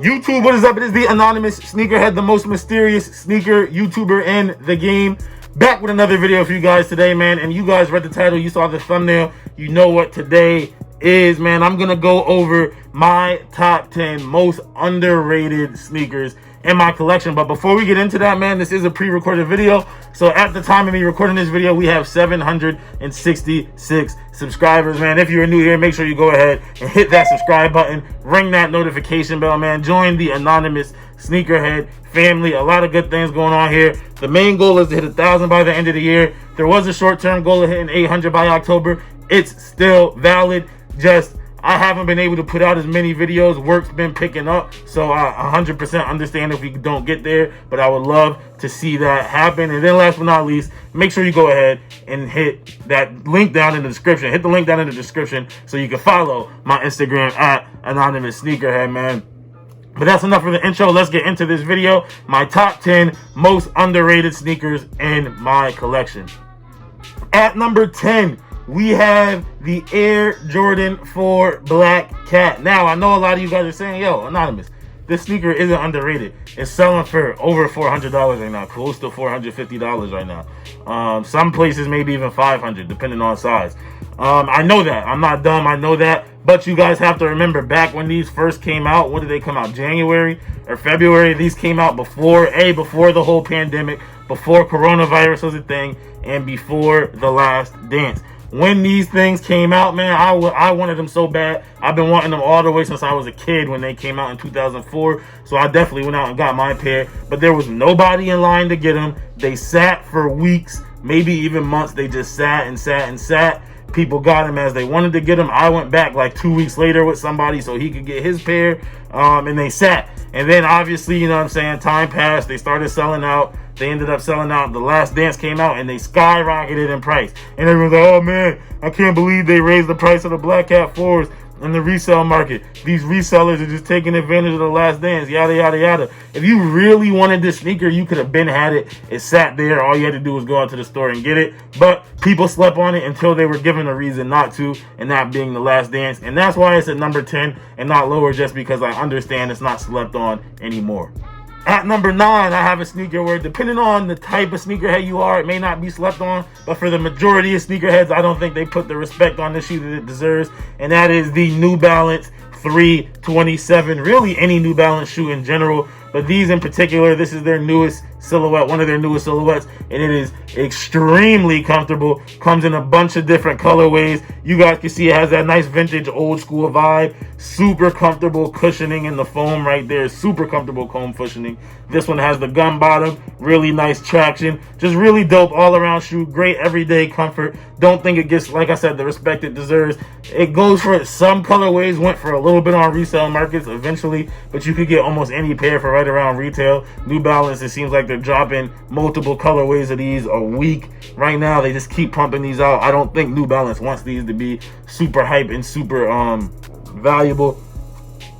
YouTube, what is up? It is the anonymous Sneakerhead, the most mysterious sneaker YouTuber in the game. Back with another video for you guys today, man. And you guys read the title, you saw the thumbnail, you know what today is, man. I'm gonna go over my top 10 most underrated sneakers in my collection. But before we get into that, man, this is a pre-recorded video. So at the time of me recording this video, we have 766 subscribers, man. If you're new here, make sure you go ahead and hit that subscribe button, ring that notification bell, man. Join the anonymous Sneakerhead family. A lot of good things going on here. The main goal is to hit 1,000 by the end of the year. There was a short-term goal of hitting 800 by October. It's still valid. Just I haven't been able to put out as many videos. Work's been picking up, so I 100% understand if we don't get there, but I would love to see that happen. And then last but not least, make sure you go ahead and hit that link down in the description. Hit the link down in the description so you can follow my Instagram at Anonymous Sneakerhead, man. But that's enough for the intro. Let's get into this video. My top 10 most underrated sneakers in my collection. At number 10, we have the Air Jordan 4 Black Cat. Now, I know a lot of you guys are saying, yo, Anonymous, this sneaker isn't underrated. It's selling for over $400 right now, close to $450 right now. Some places maybe even $500, depending on size. I know that. I'm not dumb. I know that. But you guys have to remember, back when these first came out, when did they come out? January or February? These came out before the whole pandemic, before coronavirus was a thing, and before The Last Dance. When these things came out, man, I wanted them so bad. I've been wanting them all the way since I was a kid when they came out in 2004. So I definitely went out and got my pair. But there was nobody in line to get them. They sat for weeks, maybe even months. They just sat and sat and sat. People got them as they wanted to get them. I went back like 2 weeks later with somebody so he could get his pair. And they sat. And then obviously, you know what I'm saying, time passed. They started selling out. They ended up selling out. The Last Dance came out and they skyrocketed in price. And everyone's like, oh man, I can't believe they raised the price of the Black Cat 4s in the resale market. These resellers are just taking advantage of The Last Dance, yada, yada, yada. If you really wanted this sneaker, you could have been had it. It sat there. All you had to do was go out to the store and get it. But people slept on it until they were given a reason not to, and that being The Last Dance. And that's why it's at number 10 and not lower, just because I understand it's not slept on anymore. At number 9, I have a sneaker where, depending on the type of sneakerhead you are, it may not be slept on. But for the majority of sneakerheads, I don't think they put the respect on this shoe that it deserves. And that is the New Balance 327. Really, any New Balance shoe in general. But these in particular, this is their newest silhouette, one of their newest silhouettes, and it is extremely comfortable. Comes in a bunch of different colorways. You guys can see it has that nice vintage old school vibe. Super comfortable cushioning in the foam right there. Super comfortable foam cushioning. This one has the gum bottom, really nice traction. Just really dope all around shoe. Great everyday comfort. Don't think it gets, like I said, the respect it deserves. It goes for some colorways, went for a little bit on resale markets eventually, but you could get almost any pair for right around retail. New Balance, it seems like they're dropping multiple colorways of these a week right now. They just keep pumping these out. I don't think New Balance wants these to be super hype and super valuable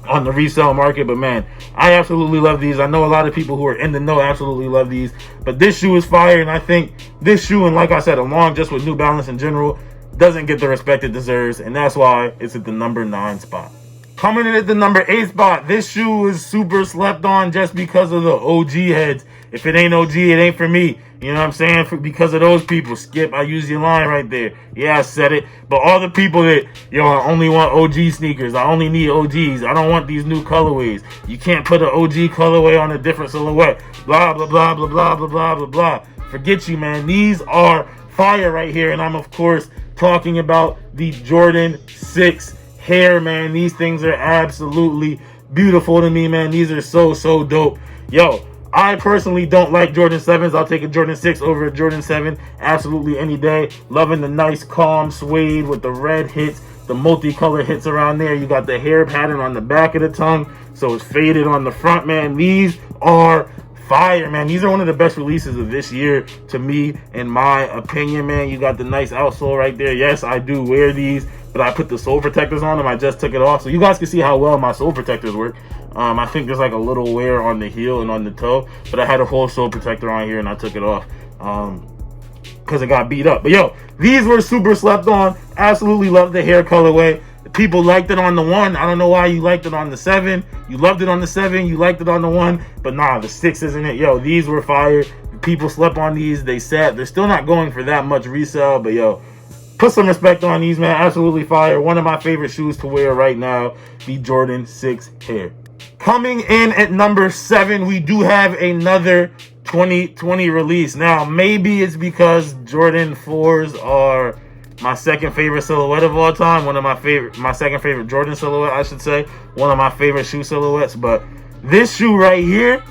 on the resale market, but man, I absolutely love these. I know a lot of people who are in the know absolutely love these, but this shoe is fire, and I think this shoe, and like I said, along just with New Balance in general, doesn't get the respect it deserves, and that's why it's at the number 9 spot. Coming in at the number 8 spot, this shoe is super slept on just because of the OG heads. If it ain't OG, it ain't for me. You know what I'm saying? Because of those people. Skip, I use your line right there. Yeah, I said it. But all the people that, yo, I only want OG sneakers. I only need OGs. I don't want these new colorways. You can't put an OG colorway on a different silhouette. Blah, blah, blah, blah, blah, blah, blah, blah, blah. Forget you, man. These are fire right here. And I'm, of course, talking about the Jordan 6 Hairman. These things are absolutely beautiful to me, man. These are so, so dope. Yo, I personally don't like Jordan 7s. I'll take a Jordan 6 over a Jordan 7 absolutely any day. Loving the nice calm suede with the red hits, the multicolor hits around there. You got the hair pattern on the back of the tongue, so it's faded on the front, man. These are fire, man. These are one of the best releases of this year to me, in my opinion, man. You got the nice outsole right there. Yes, I do wear these, but I put the sole protectors on them. I just took it off, so you guys can see how well my sole protectors work. I think there's like a little wear on the heel and on the toe, but I had a whole sole protector on here and I took it off because it got beat up. But yo, these were super slept on. Absolutely love the hair colorway. People liked it on the 1. I don't know why you liked it on the 7. You loved it on the 7. You liked it on the 1. But nah, the 6 isn't it. Yo, these were fire. People slept on these. They sat. They're still not going for that much resale. But yo, put some respect on these, man. Absolutely fire. One of my favorite shoes to wear right now, the Jordan 6 Hair. Coming in at number 7, we do have another 2020 release. Now, maybe it's because Jordan 4s are my second favorite silhouette of all time. My second favorite Jordan silhouette, I should say. One of my favorite shoe silhouettes. But this shoe right here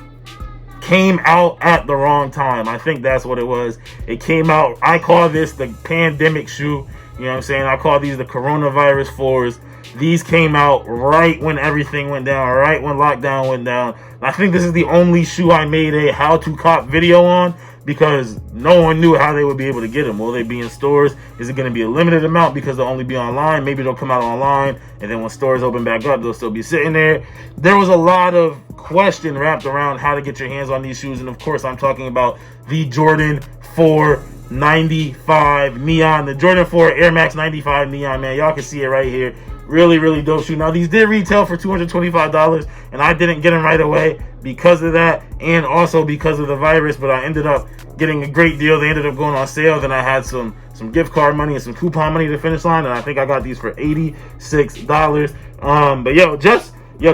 came out at the wrong time. I think that's what it was. It came out, I call this the pandemic shoe. You know what I'm saying? I call these the coronavirus 4s. These came out right when everything went down, right when lockdown went down. I think this is the only shoe I made a how to cop video on because no one knew how they would be able to get them. Will they be in stores? Is it going to be a limited amount because they'll only be online? Maybe they'll come out online, and then when stores open back up, they'll still be sitting there. There was a lot of question wrapped around how to get your hands on these shoes, and of course, I'm talking about the Jordan 4 95 Neon, the Jordan 4 Air Max 95 Neon, man. Y'all can see it right here. Really, really dope shoe. Now, these did retail for $225, and I didn't get them right away because of that and also because of the virus, but I ended up getting a great deal. They ended up going on sale. Then I had some gift card money and some coupon money to finish line, and I think I got these for $86. But yo,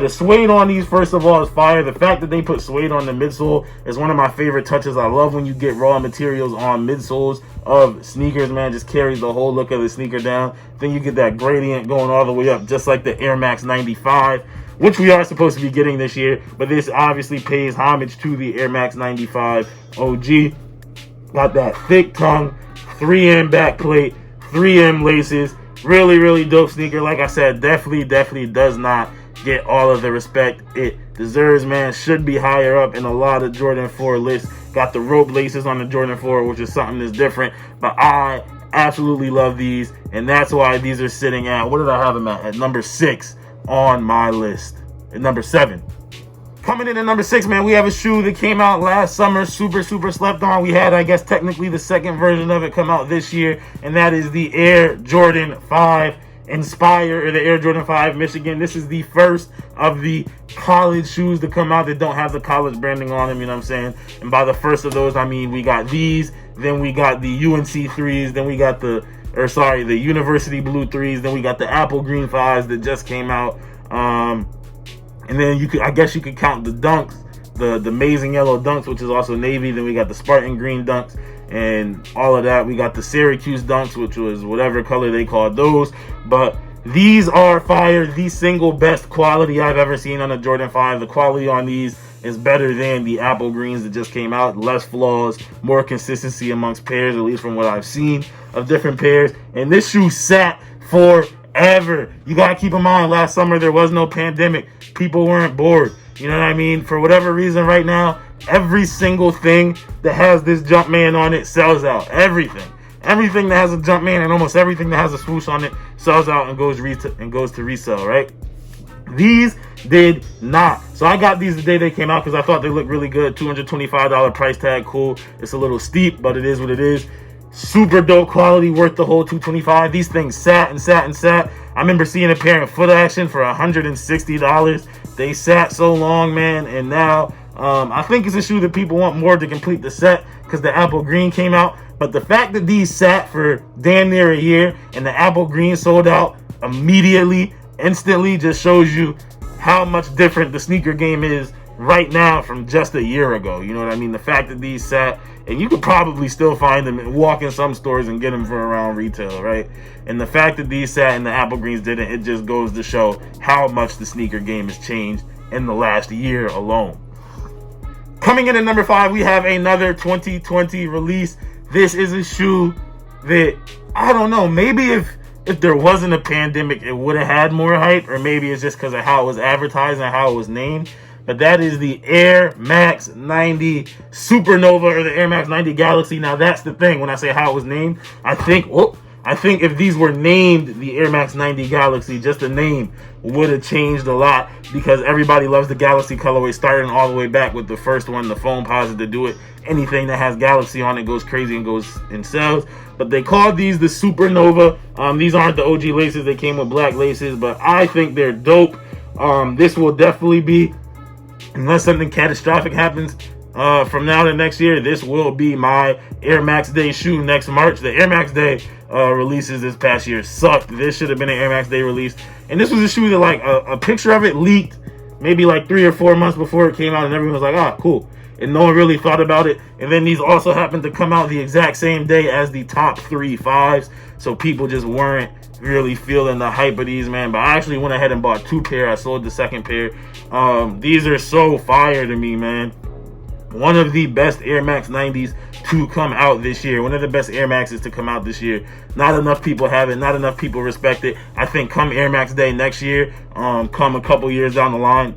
the suede on these, first of all, is fire. The fact that they put suede on the midsole is one of my favorite touches. I love when you get raw materials on midsoles of sneakers, man. Just carries the whole look of the sneaker down. Then you get that gradient going all the way up, just like the Air Max 95, which we are supposed to be getting this year. But this obviously pays homage to the Air Max 95 OG. Got that thick tongue, 3M back plate, 3M laces. Really, really dope sneaker. Like I said, definitely does not get all of the respect it deserves, man. Should be higher up in a lot of Jordan 4 lists. Got the rope laces on the Jordan 4, which is something that's different. But I absolutely love these, and that's why these are sitting at, what did I have them at number 6 on my list. At number 7. Coming in at number 6, man, we have a shoe that came out last summer, super slept on. We had, I guess, technically the second version of it come out this year, and that is the Air Jordan 5 Inspire, or the Air Jordan 5 Michigan. This is the first of the college shoes to come out that don't have the college branding on them, you know what I'm saying? And by the first of those, I mean we got these, then we got the UNC 3s, then we got the University Blue 3s, then we got the Apple Green 5s that just came out. And then I guess you could count the Dunks, the Amazing Yellow Dunks, which is also navy. Then we got the Spartan Green Dunks and all of that. We got the Syracuse Dunks, which was whatever color they called those. But these are fire. The single best quality I've ever seen on a Jordan 5. The quality on these is better than the Apple Greens that just came out. Less flaws, more consistency amongst pairs, at least from what I've seen of different pairs. And this shoe sat forever. You got to keep in mind, last summer there was no pandemic. People weren't bored. You know what I mean? For whatever reason right now, every single thing that has this Jumpman on it sells out. Everything that has a Jumpman and almost everything that has a swoosh on it sells out and goes to resale, right? These did not. So I got these the day they came out because I thought they looked really good. $225 price tag, cool. It's a little steep, but it is what it is. Super dope quality, worth the whole $225. These things sat. I remember seeing a pair in Foot Action for $160. They sat so long, man, and now I think it's a shoe that people want more to complete the set because the Apple Green came out. But the fact that these sat for damn near a year and the Apple Green sold out immediately, instantly, just shows you how much different the sneaker game is right now from just a year ago. You know what I mean? The fact that these sat, and you could probably still find them and walk in some stores and get them for around retail, right? And the fact that these sat and the Apple Greens didn't, it just goes to show how much the sneaker game has changed in the last year alone. Coming in at number 5, we have another 2020 release. This is a shoe that, I don't know, maybe if there wasn't a pandemic, it would have had more hype, or maybe it's just because of how it was advertised and how it was named. But that is the Air Max 90 Supernova, or the Air Max 90 Galaxy. Now, that's the thing. When I say how it was named, I think I think if these were named the Air Max 90 Galaxy, just the name would have changed a lot, because everybody loves the Galaxy colorway, starting all the way back with the first one, the foam posit, to do it. Anything that has Galaxy on it goes crazy and goes in sales. But they called these the Supernova. These aren't the OG laces. They came with black laces, but I think they're dope. This will definitely be, unless something catastrophic happens from now to next year, this will be my Air Max Day shoe next March. The Air Max Day releases this past year sucked. This should have been an Air Max Day release. And this was a shoe that, like, a picture of it leaked maybe like 3 or 4 months before it came out, and everyone was like, ah, cool. And no one really thought about it. And then these also happened to come out the exact same day as the top 3 5s. So people just weren't really feeling the hype of these, man. But I actually went ahead and bought 2 pair. I sold the second pair. These are so fire to me, man. One of the best Air Max 90s to come out this year. One of the best Air Maxes to come out this year. Not enough people have it. Not enough people respect it. I think come Air Max Day next year, come a couple years down the line,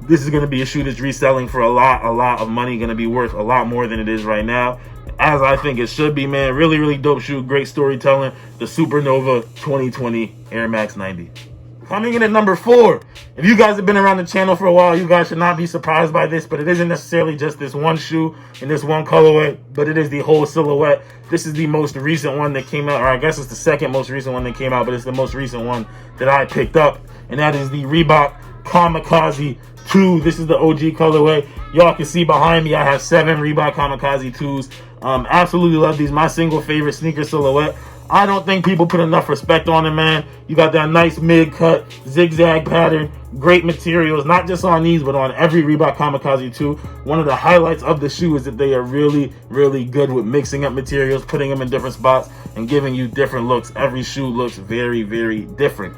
this is going to be a shoe that's reselling for a lot of money. Going to be worth a lot more than it is right now, as I think it should be, man. Really, really dope shoe. Great storytelling. The Supernova 2020 Air Max 90. Coming in at number 4. If you guys have been around the channel for a while, you guys should not be surprised by this, but it isn't necessarily just this one shoe in this one colorway, but it is the whole silhouette. This is the most recent one that came out, or I guess it's the second most recent one that came out, but it's the most recent one that I picked up, and that is the Reebok Kamikaze 2. This is the OG colorway. Y'all can see behind me, I have 7 Reebok Kamikaze 2s. Absolutely love these. My single favorite sneaker silhouette. I don't think people put enough respect on them, man. You got that nice mid-cut zigzag pattern. Great materials, not just on these, but on every Reebok Kamikaze 2. One of the highlights of the shoe is that they are really, really good with mixing up materials, putting them in different spots, and giving you different looks. Every shoe looks very, very different.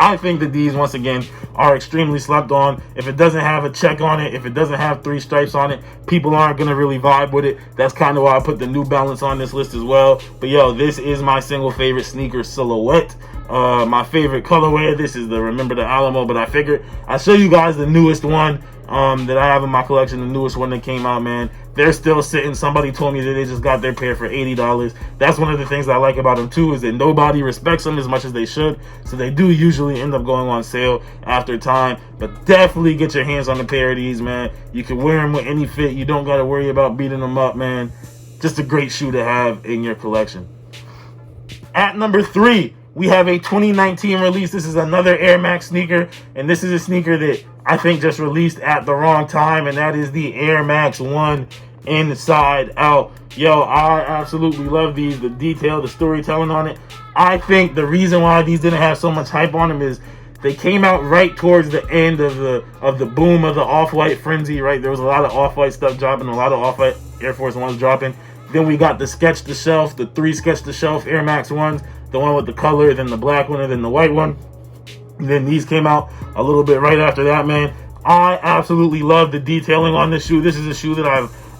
I think that these, once again, are extremely slept on. If it doesn't have a check on it, if it doesn't have 3 stripes on it, people aren't going to really vibe with it. That's kind of why I put the New Balance on this list as well. But yo, this is my single favorite sneaker silhouette. My favorite colorway. This is the Remember the Alamo, but I figured I'll show you guys the newest one that I have in my collection, the newest one that came out, man. They're still sitting. Somebody told me that they just got their pair for $80. That's one of the things I like about them too, is that nobody respects them as much as they should. So they do usually end up going on sale after time. But definitely get your hands on a pair of these, man. You can wear them with any fit. You don't got to worry about beating them up, man. Just a great shoe to have in your collection. At number 3, we have a 2019 release. This is another Air Max sneaker, and this is a sneaker that I think just released at the wrong time, and that is the Air Max 1 Inside Out. Yo, I absolutely love these. The detail, the storytelling on it. I think the reason why these didn't have so much hype on them is they came out right towards the end of the boom of the off-white frenzy, right? There was a lot of off-white stuff dropping, a lot of off-white Air Force Ones dropping. Then we got the Sketch the Shelf, the 3 Sketch the Shelf Air Max 1s, the one with the color, then the black one, and then the white one. And then these came out a little bit right after that, man. I absolutely love the detailing on this shoe. This is a shoe that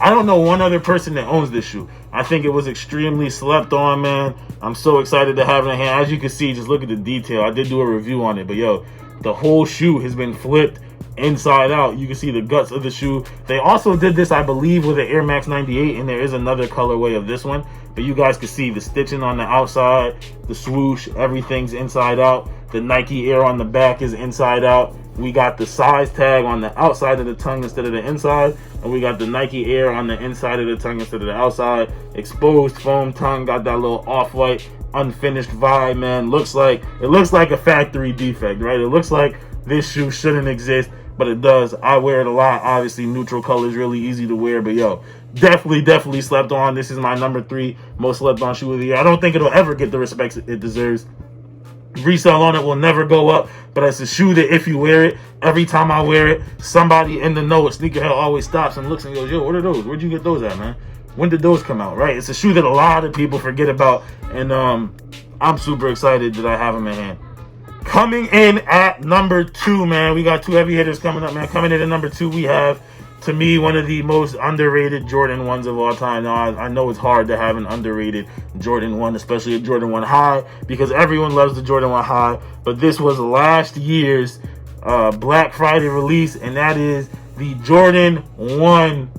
I don't know one other person that owns this shoe. I think it was extremely slept on, man. I'm so excited to have it in hand. As you can see, just look at the detail. I did do a review on it, but yo, the whole shoe has been flipped inside out. You can see the guts of the shoe. They also did this, I believe, with an Air Max 98, and there is another colorway of this one. But you guys can see the stitching on the outside, the swoosh, everything's inside out. The Nike Air on the back is inside out. We got the size tag on the outside of the tongue instead of the inside. And we got the Nike Air on the inside of the tongue instead of the outside. Exposed foam tongue, got that little off-white, unfinished vibe, man. It looks like a factory defect, right? It looks like this shoe shouldn't exist, but it does. I wear it a lot. Obviously, neutral color is really easy to wear, but yo, definitely slept on. This is my number 3 most slept on shoe of the year. I don't think it'll ever get the respect it deserves. Resale on it will never go up, but it's a shoe that if you wear it, every time I wear it, somebody in the know at Sneakerhead always stops and looks and goes, yo, what are those? Where'd you get those at, man? When did those come out, right? It's a shoe that a lot of people forget about, and I'm super excited that I have them in hand. Coming in at number 2, man, we got 2 heavy hitters coming up, man. Coming in at number 2, we have, to me, one of the most underrated Jordan 1s of all time. Now, I know it's hard to have an underrated Jordan 1, especially a Jordan 1 High, because everyone loves the Jordan 1 High. But this was last year's Black Friday release, and that is the Jordan 1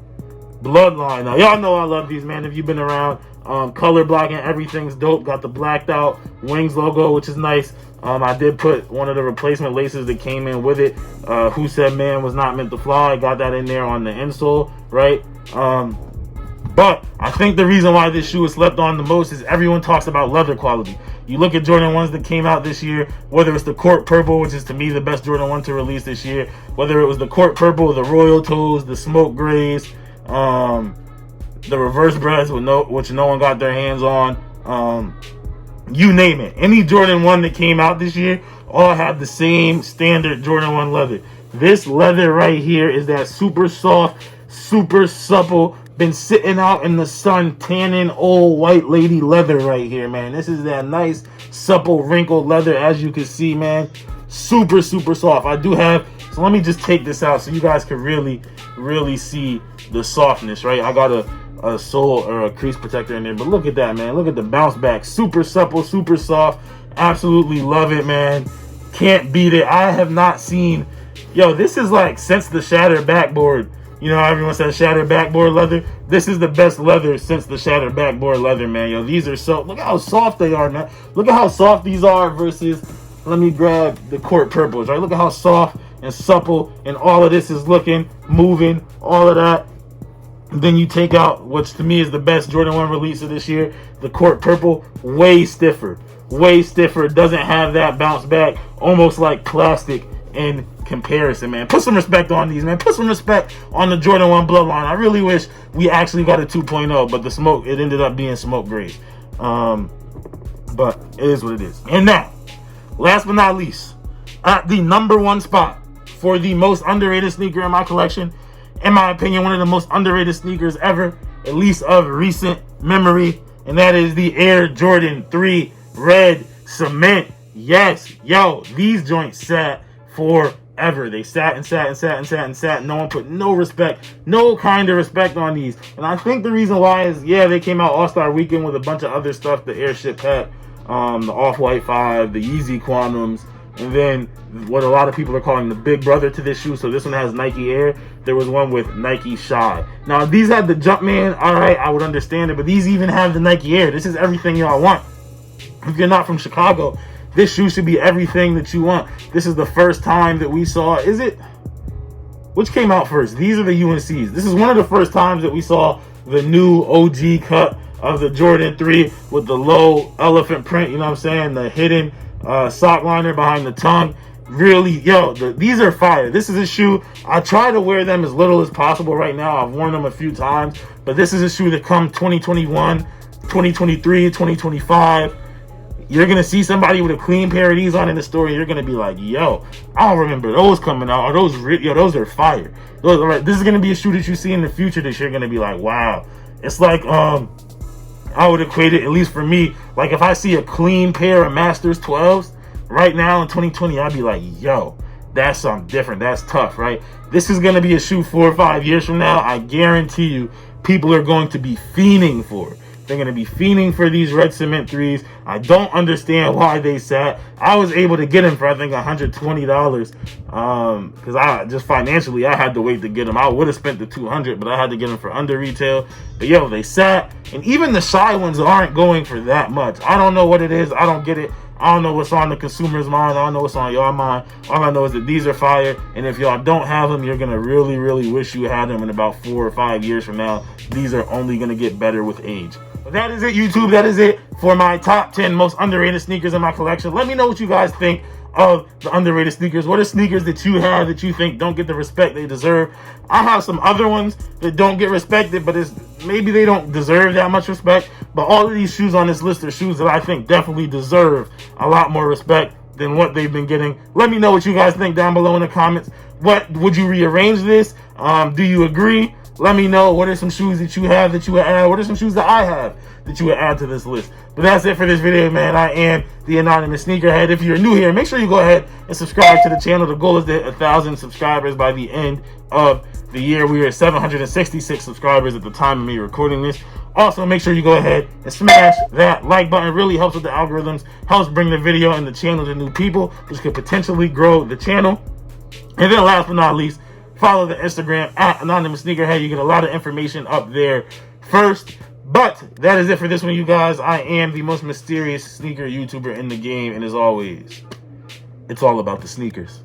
Bloodline. Now, y'all know I love these, man. If you've been around, Color blocking, everything's dope. Got the blacked out Wings logo, which is nice. I did put one of the replacement laces that came in with it. Who said man was not meant to fly? Got that in there on the insole, right? But I think the reason why this shoe is slept on the most is everyone talks about leather quality. You look at Jordan 1s that came out this year, whether it's the Court Purple, which is to me the best Jordan 1 to release this year, whether it was the Court Purple, the Royal Toes, the Smoke Grays, the Reverse Breads, which no one got their hands on, you name it. Any Jordan 1 that came out this year all have the same standard Jordan 1 leather. This leather right here is that super soft, super supple, been sitting out in the sun tanning old white lady leather right here, man. This is that nice supple wrinkled leather, as you can see, man. Super soft. I do have, so let me just take this out so you guys can really see the softness, right? I got a sole or a crease protector in there, but look at that, man. Look at the bounce back. Super supple, super soft. Absolutely love it, man. Can't beat it. I have not seen, yo, this is like since the shattered backboard. You know, everyone says shattered backboard leather. This is the best leather since the shattered backboard leather, man. Yo, these are so, look at how soft they are, man. Look at how soft these are versus, let me grab the Court Purples, right? Look at how soft and supple and all of this is looking, moving, all of that. And then you take out, which to me is the best Jordan 1 release of this year, the Court Purple, way stiffer, doesn't have that bounce back, almost like plastic in comparison, man. Put some respect on these, man. Put some respect on the Jordan 1 Bloodline. I really wish we actually got a 2.0, but the smoke, it ended up being smoke grays. But it is what it is. And now, last but not least, at the #1 spot for the most underrated sneaker in my collection, in my opinion, one of the most underrated sneakers ever, at least of recent memory, and that is the Air Jordan 3 Red Cement. Yes, yo, these joints sat forever. They sat and sat. No one put no respect, no kind of respect on these. And I think the reason why is, yeah, they came out All-Star Weekend with a bunch of other stuff, the Airship hat, the Off-White 5, the Yeezy Quantums, and then what a lot of people are calling the big brother to this shoe. So this one has Nike Air. There was one with Nike Shy. Now, these had the Jumpman. All right, I would understand it. But these even have the Nike Air. This is everything y'all want. If you're not from Chicago, this shoe should be everything that you want. This is the first time that we saw, is it? Which came out first? These are the UNCs. This is one of the first times that we saw the new OG cut of the Jordan 3 with the low elephant print, you know what I'm saying? The hidden sock liner behind the tongue. Really, yo, these are fire. This is a shoe, I try to wear them as little as possible right now. I've worn them a few times, but this is a shoe that come 2021, 2023, 2025. You're going to see somebody with a clean pair of these on in the store, and you're going to be like, yo, I don't remember those coming out. Or those, yo, those are fire. Those are like, this is going to be a shoe that you see in the future that you're going to be like, wow. It's like, I would equate it, at least for me, like if I see a clean pair of Masters 12s right now in 2020, I'd be like, yo, that's something different. That's tough, right? This is going to be a shoe 4 or 5 years from now. I guarantee you people are going to be fiending for it. They're going to be fiending for these red cement 3s. I don't understand why they sat. I was able to get them for, I think, $120. Because I just financially, I had to wait to get them. I would have spent the $200, but I had to get them for under retail. But yo, they sat. And even the shy ones aren't going for that much. I don't know what it is. I don't get it. I don't know what's on the consumer's mind. I don't know what's on your mind. All I know is that these are fire. And if y'all don't have them, you're going to really wish you had them in about 4 or 5 years from now. These are only going to get better with age. But that is it, YouTube. That is it for my top 10 most underrated sneakers in my collection. Let me know what you guys think of the underrated sneakers. What are sneakers that you have that you think don't get the respect they deserve? I have some other ones that don't get respected, but maybe they don't deserve that much respect. But all of these shoes on this list are shoes that I think definitely deserve a lot more respect than what they've been getting. Let me know what you guys think down below in the comments. What would you rearrange this? Do you agree? Let me know what are some shoes that you have that you would add. What are some shoes that I have that you would add to this list? But that's it for this video, man. I am the Anonymous Sneakerhead. If you're new here, make sure you go ahead and subscribe to the channel. The goal is to 1,000 subscribers by the end of the year. We are at 766 subscribers at the time of me recording this. Also, make sure you go ahead and smash that like button. It really helps with the algorithms, helps bring the video and the channel to new people, which could potentially grow the channel. And then last but not least, follow the Instagram at Anonymous Sneakerhead. You get a lot of information up there first. But that is it for this one, you guys. I am the most mysterious sneaker YouTuber in the game. And as always, it's all about the sneakers.